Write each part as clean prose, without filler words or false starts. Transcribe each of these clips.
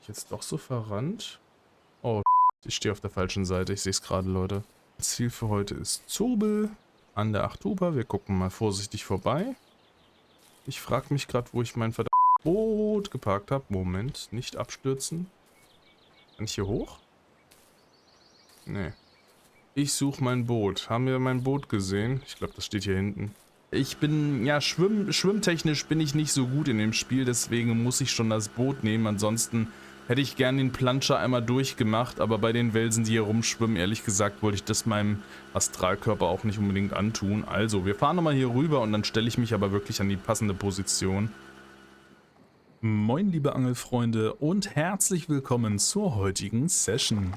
ich jetzt doch so verrannt? Oh, ich stehe auf der falschen Seite. Ich sehe es gerade, Leute. Ziel für heute ist Zobel an der Achtuber. Wir gucken mal vorsichtig vorbei. Ich frage mich gerade, wo ich mein verdammtes Boot geparkt habe. Moment, nicht abstürzen. Kann ich hier hoch? Nee. Ich suche mein Boot. Haben wir mein Boot gesehen? Ich glaube, das steht hier hinten. Ich bin, ja, schwimmtechnisch bin ich nicht so gut in dem Spiel, deswegen muss ich schon das Boot nehmen. Ansonsten hätte ich gern den Planscher einmal durchgemacht, aber bei den Welsen, die hier rumschwimmen, ehrlich gesagt, wollte ich das meinem Astralkörper auch nicht unbedingt antun. Also, wir fahren nochmal hier rüber und dann stelle ich mich aber wirklich an die passende Position. Moin, liebe Angelfreunde und herzlich willkommen zur heutigen Session.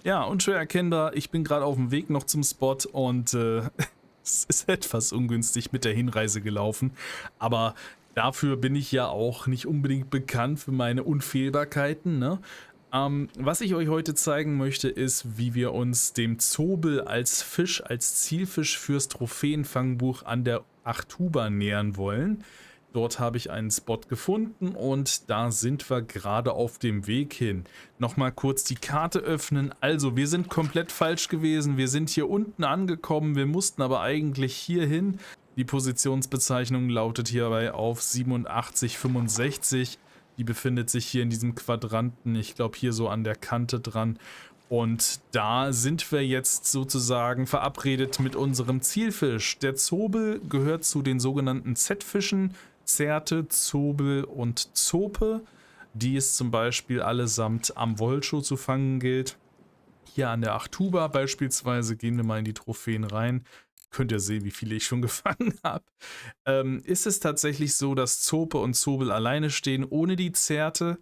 Ja, unschwer erkennbar, ich bin gerade auf dem Weg noch zum Spot und es ist etwas ungünstig mit der Hinreise gelaufen, aber dafür bin ich ja auch nicht unbedingt bekannt für meine Unfehlbarkeiten, ne? Was ich euch heute zeigen möchte, ist, wie wir uns dem Zobel als Fisch, als Zielfisch fürs Trophäenfangbuch an der Achtuber nähern wollen. Dort habe ich einen Spot gefunden und da sind wir gerade auf dem Weg hin. Nochmal kurz die Karte öffnen. Also, wir sind komplett falsch gewesen. Wir sind hier unten angekommen. Wir mussten aber eigentlich hier hin. Die Positionsbezeichnung lautet hierbei auf 8765. Die befindet sich hier in diesem Quadranten. Ich glaube, hier so an der Kante dran. Und da sind wir jetzt sozusagen verabredet mit unserem Zielfisch. Der Zobel gehört zu den sogenannten Z-Fischen. Zerte, Zobel und Zope, die es zum Beispiel allesamt am Wolschow zu fangen gilt. Hier an der Achtuber beispielsweise, gehen wir mal in die Trophäen rein, könnt ihr sehen, wie viele ich schon gefangen habe. Ist es tatsächlich so, dass Zope und Zobel alleine stehen, ohne die Zerte?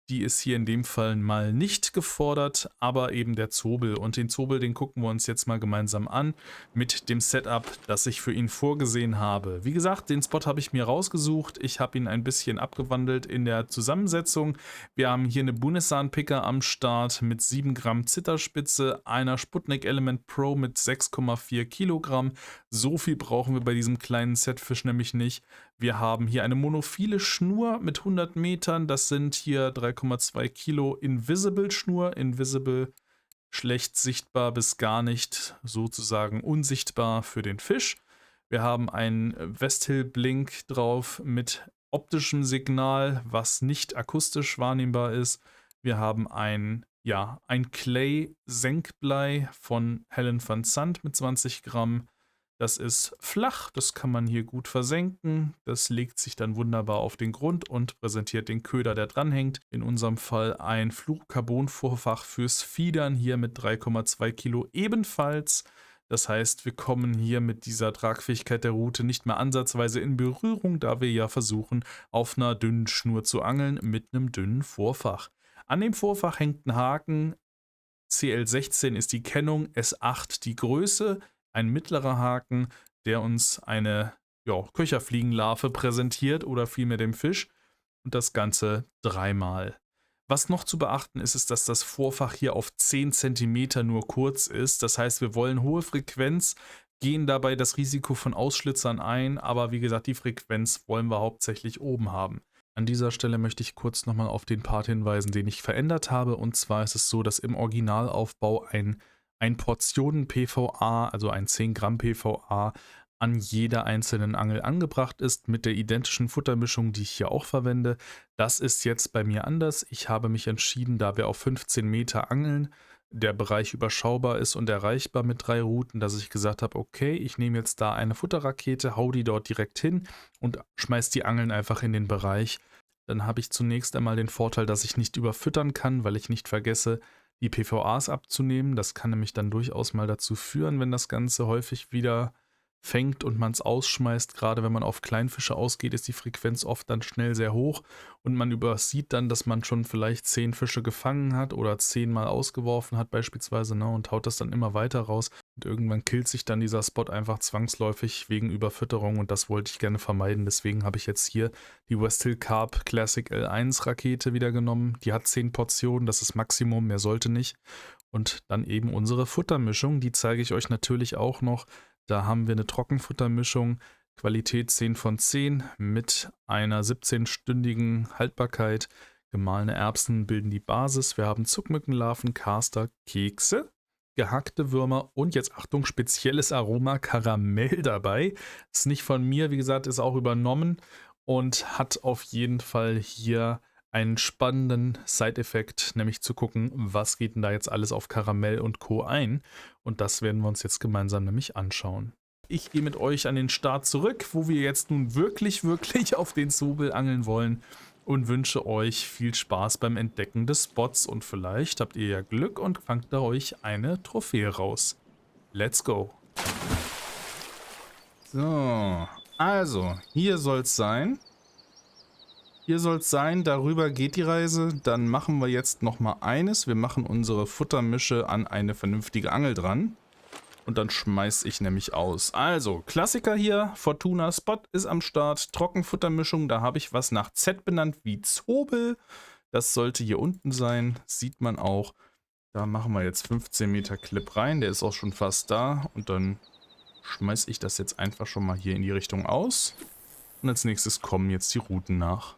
Die ist hier in dem Fall mal nicht gefordert, aber eben der Zobel. Und den Zobel, den gucken wir uns jetzt mal gemeinsam an mit dem Setup, das ich für ihn vorgesehen habe. Wie gesagt, den Spot habe ich mir rausgesucht. Ich habe ihn ein bisschen abgewandelt in der Zusammensetzung. Wir haben hier eine Bunesan-Picker am Start mit 7 Gramm Zitterspitze, einer Sputnik Element Pro mit 6,4 Kilogramm. So viel brauchen wir bei diesem kleinen Setfisch nämlich nicht. Wir haben hier eine monophile Schnur mit 100 Metern. Das sind hier 3,2 Kilo Invisible Schnur. Invisible, schlecht sichtbar bis gar nicht, sozusagen unsichtbar für den Fisch. Wir haben einen Westhill Blink drauf mit optischem Signal, was nicht akustisch wahrnehmbar ist. Wir haben ein Clay Senkblei von Helen van Zandt mit 20 Gramm. Das ist flach, das kann man hier gut versenken. Das legt sich dann wunderbar auf den Grund und präsentiert den Köder, der dranhängt. In unserem Fall ein Fluorocarbon-Vorfach fürs Fiedern, hier mit 3,2 Kilo ebenfalls. Das heißt, wir kommen hier mit dieser Tragfähigkeit der Rute nicht mehr ansatzweise in Berührung, da wir ja versuchen, auf einer dünnen Schnur zu angeln mit einem dünnen Vorfach. An dem Vorfach hängt ein Haken. CL16 ist die Kennung, S8 die Größe. Ein mittlerer Haken, der uns eine Köcherfliegenlarve präsentiert oder vielmehr dem Fisch und das Ganze dreimal. Was noch zu beachten ist, ist, dass das Vorfach hier auf 10 cm nur kurz ist. Das heißt, wir wollen hohe Frequenz, gehen dabei das Risiko von Ausschlitzern ein, aber wie gesagt, die Frequenz wollen wir hauptsächlich oben haben. An dieser Stelle möchte ich kurz nochmal auf den Part hinweisen, den ich verändert habe. Und zwar ist es so, dass im Originalaufbau ein Portionen PVA, also ein 10 Gramm PVA, an jeder einzelnen Angel angebracht ist, mit der identischen Futtermischung, die ich hier auch verwende. Das ist jetzt bei mir anders. Ich habe mich entschieden, da wir auf 15 Meter angeln, der Bereich überschaubar ist und erreichbar mit 3 Routen, dass ich gesagt habe, okay, ich nehme jetzt da eine Futterrakete, hau die dort direkt hin und schmeiß die Angeln einfach in den Bereich. Dann habe ich zunächst einmal den Vorteil, dass ich nicht überfüttern kann, weil ich nicht vergesse, die PVAs abzunehmen. Das kann nämlich dann durchaus mal dazu führen, wenn das Ganze häufig wieder fängt und man es ausschmeißt. Gerade wenn man auf Kleinfische ausgeht, ist die Frequenz oft dann schnell sehr hoch und man übersieht dann, dass man schon vielleicht 10 Fische gefangen hat oder 10 Mal ausgeworfen hat beispielsweise, ne, und haut das dann immer weiter raus. Und irgendwann killt sich dann dieser Spot einfach zwangsläufig wegen Überfütterung und das wollte ich gerne vermeiden. Deswegen habe ich jetzt hier die Westhill Carp Classic L1 Rakete wieder genommen. Die hat 10 Portionen, das ist Maximum, mehr sollte nicht. Und dann eben unsere Futtermischung, die zeige ich euch natürlich auch noch. Da haben wir eine Trockenfuttermischung, Qualität 10 von 10 mit einer 17-stündigen Haltbarkeit. Gemahlene Erbsen bilden die Basis. Wir haben Zuckmückenlarven, Caster, Kekse, gehackte Würmer und jetzt Achtung, spezielles Aroma Karamell dabei. Ist nicht von mir, wie gesagt, ist auch übernommen und hat auf jeden Fall hier einen spannenden Side-Effekt, nämlich zu gucken, was geht denn da jetzt alles auf Karamell und Co. ein. Und das werden wir uns jetzt gemeinsam nämlich anschauen. Ich gehe mit euch an den Start zurück, wo wir jetzt nun wirklich auf den Zobel angeln wollen und wünsche euch viel Spaß beim Entdecken des Spots und vielleicht habt ihr ja Glück und fangt da euch eine Trophäe raus. Let's go! So, also, hier soll es sein. Hier soll es sein, darüber geht die Reise. Dann machen wir jetzt nochmal eines. Wir machen unsere Futtermische an eine vernünftige Angel dran. Und dann schmeiß ich nämlich aus. Also, Klassiker hier, Fortuna Spot ist am Start, Trockenfuttermischung, da habe ich was nach Z benannt wie Zobel. Das sollte hier unten sein, sieht man auch. Da machen wir jetzt 15 Meter Clip rein, der ist auch schon fast da. Und dann schmeiß ich das jetzt einfach schon mal hier in die Richtung aus. Und als nächstes kommen jetzt die Routen nach.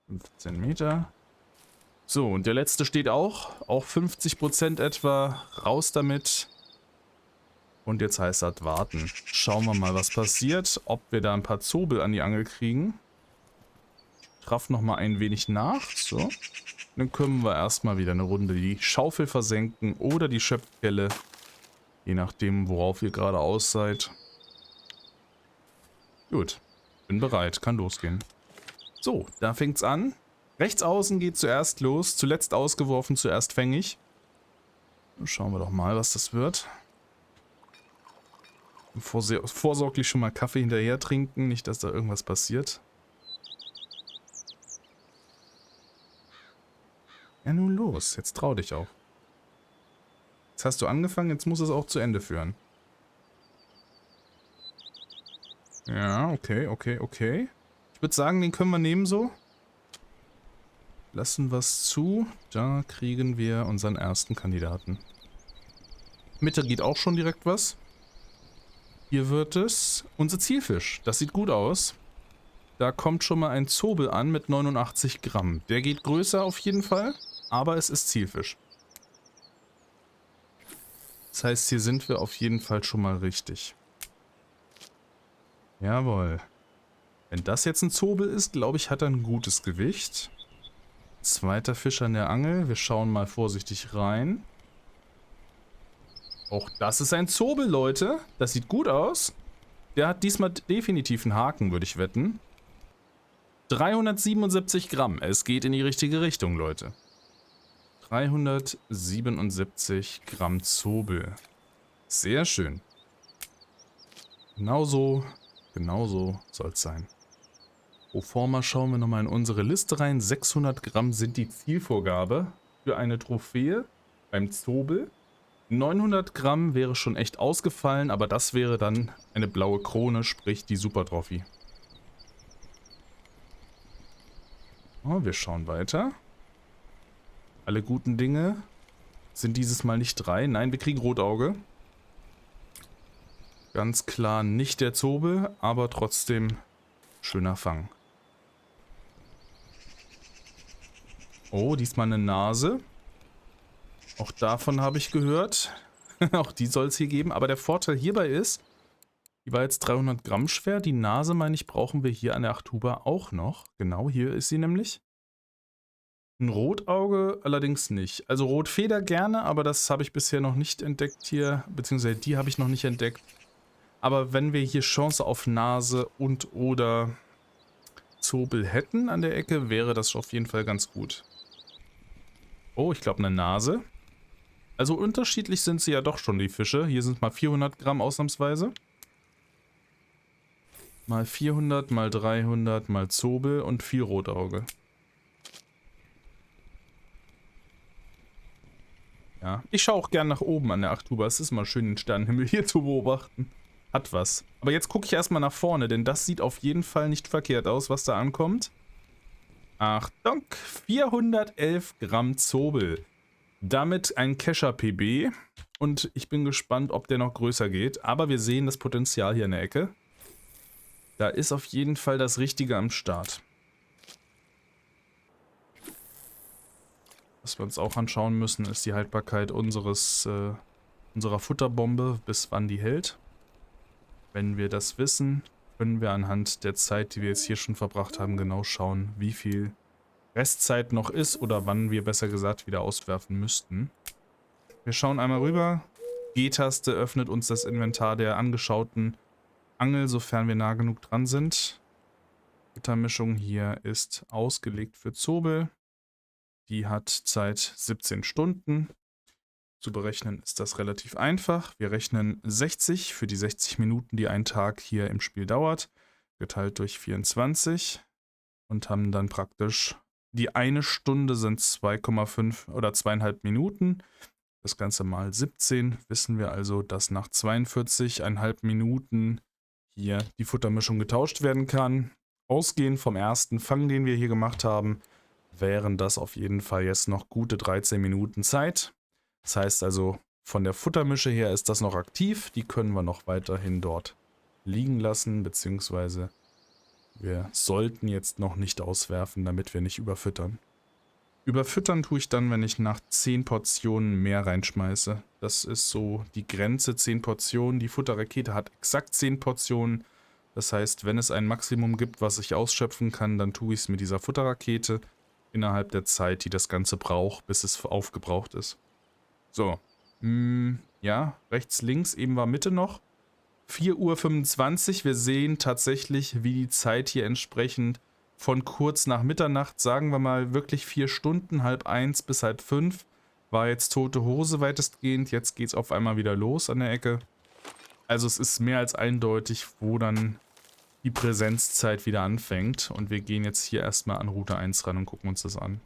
15 Meter. So, und der letzte steht auch 50% etwa, raus damit. Und jetzt heißt das warten. Schauen wir mal, was passiert. Ob wir da ein paar Zobel an die Angel kriegen. Traff nochmal ein wenig nach. So. Dann können wir erstmal wieder eine Runde die Schaufel versenken oder die Schöpfkelle. Je nachdem, worauf ihr gerade aus seid. Gut. Bin bereit. Kann losgehen. So, da fängt's an. Rechts außen geht zuerst los. Zuletzt ausgeworfen, zuerst fängig. Schauen wir doch mal, was das wird. Vorsorglich schon mal Kaffee hinterher trinken, nicht, dass da irgendwas passiert. Ja, nun los, jetzt trau dich auch. Jetzt hast du angefangen, jetzt muss es auch zu Ende führen. Ja, okay. Ich würde sagen, den können wir nehmen so. Lassen wir es zu. Da kriegen wir unseren ersten Kandidaten. Mitte geht auch schon direkt was. Hier wird es unser Zielfisch. Das sieht gut aus. Da kommt schon mal ein Zobel an mit 89 Gramm. Der geht größer auf jeden Fall, aber es ist Zielfisch. Das heißt, hier sind wir auf jeden Fall schon mal richtig. Jawohl. Wenn das jetzt ein Zobel ist, glaube ich, hat er ein gutes Gewicht. Zweiter Fisch an der Angel. Wir schauen mal vorsichtig rein. Auch das ist ein Zobel, Leute. Das sieht gut aus. Der hat diesmal definitiv einen Haken, würde ich wetten. 377 Gramm. Es geht in die richtige Richtung, Leute. 377 Gramm Zobel. Sehr schön. Genauso soll es sein. Pro forma schauen wir nochmal in unsere Liste rein. 600 Gramm sind die Zielvorgabe für eine Trophäe beim Zobel. 900 Gramm wäre schon echt ausgefallen, aber das wäre dann eine blaue Krone, sprich die Super Trophy. Oh, wir schauen weiter. Alle guten Dinge sind dieses Mal nicht 3. Nein, wir kriegen Rotauge. Ganz klar nicht der Zobel, aber trotzdem schöner Fang. Oh, diesmal eine Nase. Auch davon habe ich gehört. Auch die soll es hier geben. Aber der Vorteil hierbei ist, die war jetzt 300 Gramm schwer. Die Nase, meine ich, brauchen wir hier an der Achtuber auch noch. Genau, hier ist sie nämlich. Ein Rotauge allerdings nicht. Also Rotfeder gerne, aber das habe ich bisher noch nicht entdeckt hier. Beziehungsweise die habe ich noch nicht entdeckt. Aber wenn wir hier Chance auf Nase und oder Zobel hätten an der Ecke, wäre das auf jeden Fall ganz gut. Oh, ich glaube eine Nase. Also unterschiedlich sind sie ja doch schon, die Fische. Hier sind mal 400 Gramm ausnahmsweise. Mal 400, mal 300, mal Zobel und viel Rotauge. Ja, ich schaue auch gern nach oben an der Achtuber. Es ist mal schön, den Sternenhimmel hier zu beobachten. Hat was. Aber jetzt gucke ich erstmal nach vorne, denn das sieht auf jeden Fall nicht verkehrt aus, was da ankommt. Achtung, 411 Gramm Zobel. Damit ein Kescher PB. Und ich bin gespannt, ob der noch größer geht. Aber wir sehen das Potenzial hier in der Ecke. Da ist auf jeden Fall das Richtige am Start. Was wir uns auch anschauen müssen, ist die Haltbarkeit unserer Futterbombe, bis wann die hält. Wenn wir das wissen, können wir anhand der Zeit, die wir jetzt hier schon verbracht haben, genau schauen, wie viel Restzeit noch ist oder wann wir besser gesagt wieder auswerfen müssten. Wir schauen einmal rüber. G-Taste öffnet uns das Inventar der angeschauten Angel, sofern wir nah genug dran sind. Futtermischung hier ist ausgelegt für Zobel. Die hat Zeit 17 Stunden. Zu berechnen ist das relativ einfach. Wir rechnen 60 für die 60 Minuten, die ein Tag hier im Spiel dauert, geteilt durch 24 und haben dann praktisch die eine Stunde sind 2,5 oder 2,5 Minuten. Das Ganze mal 17, wissen wir also, dass nach 42,5 Minuten hier die Futtermischung getauscht werden kann. Ausgehend vom ersten Fang, den wir hier gemacht haben, wären das auf jeden Fall jetzt noch gute 13 Minuten Zeit. Das heißt also, von der Futtermische her ist das noch aktiv. Die können wir noch weiterhin dort liegen lassen, beziehungsweise wir sollten jetzt noch nicht auswerfen, damit wir nicht überfüttern. Überfüttern tue ich dann, wenn ich nach 10 Portionen mehr reinschmeiße. Das ist so die Grenze, 10 Portionen. Die Futterrakete hat exakt 10 Portionen. Das heißt, wenn es ein Maximum gibt, was ich ausschöpfen kann, dann tue ich es mit dieser Futterrakete innerhalb der Zeit, die das Ganze braucht, bis es aufgebraucht ist. So, ja, rechts, links, eben war Mitte noch. 4:25 Uhr, wir sehen tatsächlich, wie die Zeit hier entsprechend von kurz nach Mitternacht, sagen wir mal wirklich 4 Stunden, 12:30 bis 12:30, war jetzt tote Hose weitestgehend, jetzt geht es auf einmal wieder los an der Ecke. Also es ist mehr als eindeutig, wo dann die Präsenzzeit wieder anfängt und wir gehen jetzt hier erstmal an Route 1 ran und gucken uns das an.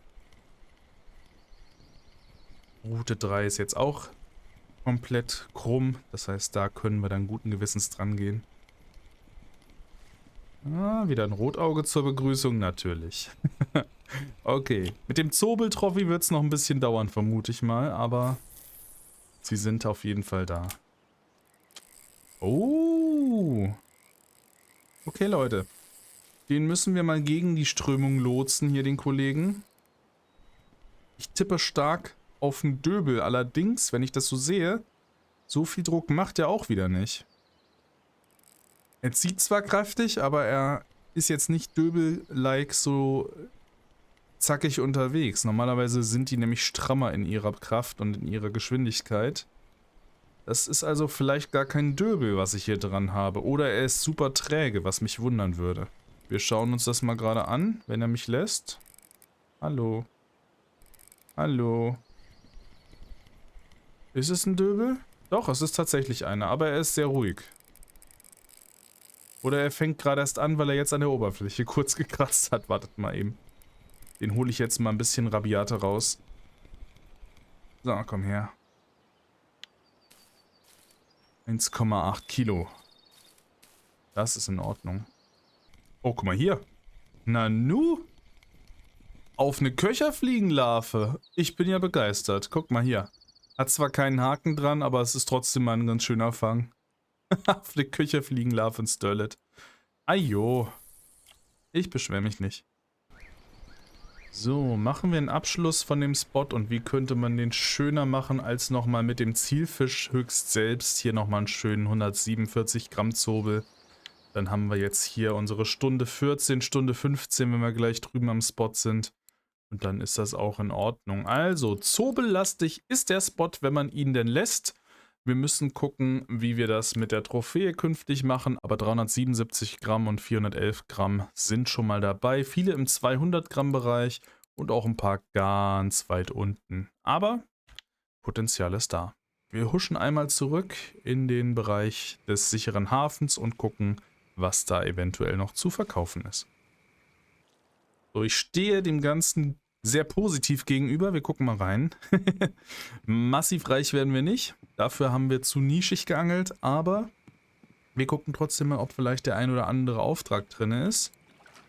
Route 3 ist jetzt auch komplett krumm, das heißt, da können wir dann guten Gewissens dran gehen. Ah, wieder ein Rotauge zur Begrüßung, natürlich. Okay, mit dem Zobel-Trophy wird es noch ein bisschen dauern, vermute ich mal, aber sie sind auf jeden Fall da. Oh! Okay, Leute. Den müssen wir mal gegen die Strömung lotsen, hier den Kollegen. Ich tippe stark auf einen Döbel, allerdings, wenn ich das so sehe, so viel Druck macht er auch wieder nicht. Er zieht zwar kräftig, aber er ist jetzt nicht Döbel-like so zackig unterwegs. Normalerweise sind die nämlich strammer in ihrer Kraft und in ihrer Geschwindigkeit. Das ist also vielleicht gar kein Döbel, was ich hier dran habe. Oder er ist super träge, was mich wundern würde. Wir schauen uns das mal gerade an, wenn er mich lässt. Hallo. Hallo. Ist es ein Döbel? Doch, es ist tatsächlich einer, aber er ist sehr ruhig. Oder er fängt gerade erst an, weil er jetzt an der Oberfläche kurz gekratzt hat. Wartet mal eben. Den hole ich jetzt mal ein bisschen rabiater raus. So, komm her. 1,8 Kilo. Das ist in Ordnung. Oh, guck mal hier. Nanu? Auf eine Köcherfliegenlarve. Ich bin ja begeistert. Guck mal hier. Hat zwar keinen Haken dran, aber es ist trotzdem mal ein ganz schöner Fang. Auf eine Köcherfliegenlarve in Sterlet. Ajo. Ich beschwere mich nicht. So, machen wir einen Abschluss von dem Spot und wie könnte man den schöner machen als nochmal mit dem Zielfisch höchst selbst. Hier nochmal einen schönen 147 Gramm Zobel. Dann haben wir jetzt hier unsere Stunde 14, Stunde 15, wenn wir gleich drüben am Spot sind. Und dann ist das auch in Ordnung. Also, zobellastig ist der Spot, wenn man ihn denn lässt. Wir müssen gucken, wie wir das mit der Trophäe künftig machen. Aber 377 Gramm und 411 Gramm sind schon mal dabei. Viele im 200 Gramm Bereich und auch ein paar ganz weit unten. Aber Potenzial ist da. Wir huschen einmal zurück in den Bereich des sicheren Hafens und gucken, was da eventuell noch zu verkaufen ist. So, ich stehe dem Ganzen sehr positiv gegenüber. Wir gucken mal rein. Massiv reich werden wir nicht. Dafür haben wir zu nischig geangelt, aber wir gucken trotzdem mal, ob vielleicht der ein oder andere Auftrag drin ist.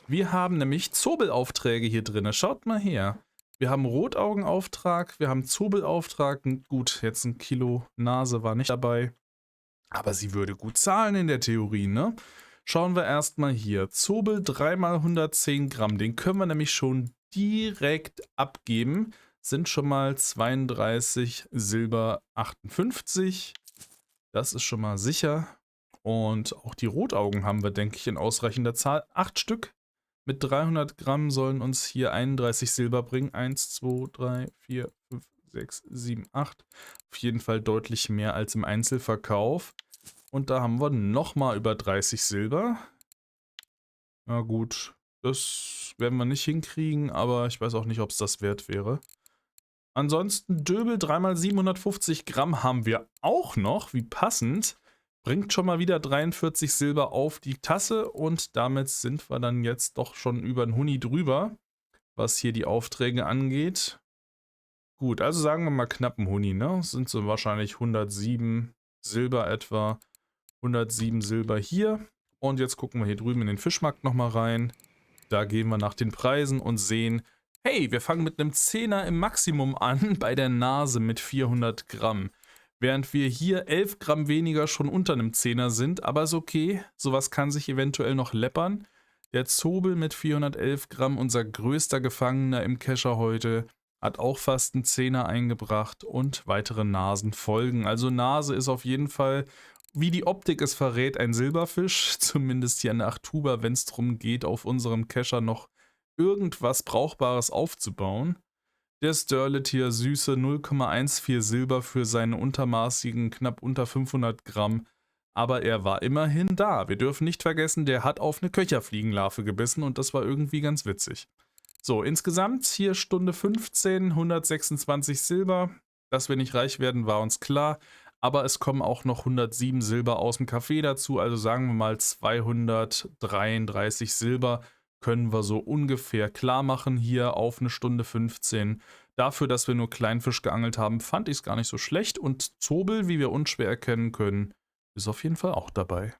Wir haben nämlich Zobelaufträge hier drin. Schaut mal her. Wir haben Rotaugenauftrag, wir haben Zobelauftrag. Gut, jetzt ein Kilo Nase war nicht dabei. Aber sie würde gut zahlen in der Theorie, ne? Schauen wir erstmal hier. Zobel 3 mal 110 Gramm. Den können wir nämlich schon direkt abgeben. sind schon mal 32 Silber 58. Das ist schon mal sicher. Und auch die Rotaugen haben wir, denke ich, in ausreichender Zahl. 8 Stück mit 300 Gramm sollen uns hier 31 Silber bringen. 1, 2, 3, 4, 5, 6, 7, 8. Auf jeden Fall deutlich mehr als im Einzelverkauf. Und da haben wir nochmal über 30 Silber. Na gut, das werden wir nicht hinkriegen, aber ich weiß auch nicht, ob es das wert wäre. Ansonsten Döbel 3x 750 Gramm haben wir auch noch, wie passend. Bringt schon mal wieder 43 Silber auf die Tasse und damit sind wir dann jetzt doch schon über den Huni drüber, was hier die Aufträge angeht. Gut, also sagen wir mal knapp ein Huni, ne? Das sind so wahrscheinlich 107 Silber etwa. 107 Silber hier. Und jetzt gucken wir hier drüben in den Fischmarkt nochmal rein. Da gehen wir nach den Preisen und sehen, hey, wir fangen mit einem 10er im Maximum an bei der Nase mit 400 Gramm. Während wir hier 11 Gramm weniger schon unter einem 10er sind, aber ist okay, sowas kann sich eventuell noch läppern. Der Zobel mit 411 Gramm, unser größter Gefangener im Kescher heute, hat auch fast einen 10er eingebracht und weitere Nasen folgen. Also Nase ist auf jeden Fall, wie die Optik es verrät, ein Silberfisch, zumindest hier an der Achtuber, wenn es darum geht, auf unserem Kescher noch irgendwas Brauchbares aufzubauen. Der Sterlet hier süße 0,14 Silber für seine untermaßigen knapp unter 500 Gramm, aber er war immerhin da. Wir dürfen nicht vergessen, der hat auf eine Köcherfliegenlarve gebissen und das war irgendwie ganz witzig. So, insgesamt hier Stunde 15, 126 Silber. Dass wir nicht reich werden, war uns klar, aber es kommen auch noch 107 Silber aus dem Café dazu, also sagen wir mal 233 Silber können wir so ungefähr klar machen hier auf eine Stunde 15. Dafür, dass wir nur Kleinfisch geangelt haben, fand ich es gar nicht so schlecht und Zobel, wie wir unschwer erkennen können, ist auf jeden Fall auch dabei.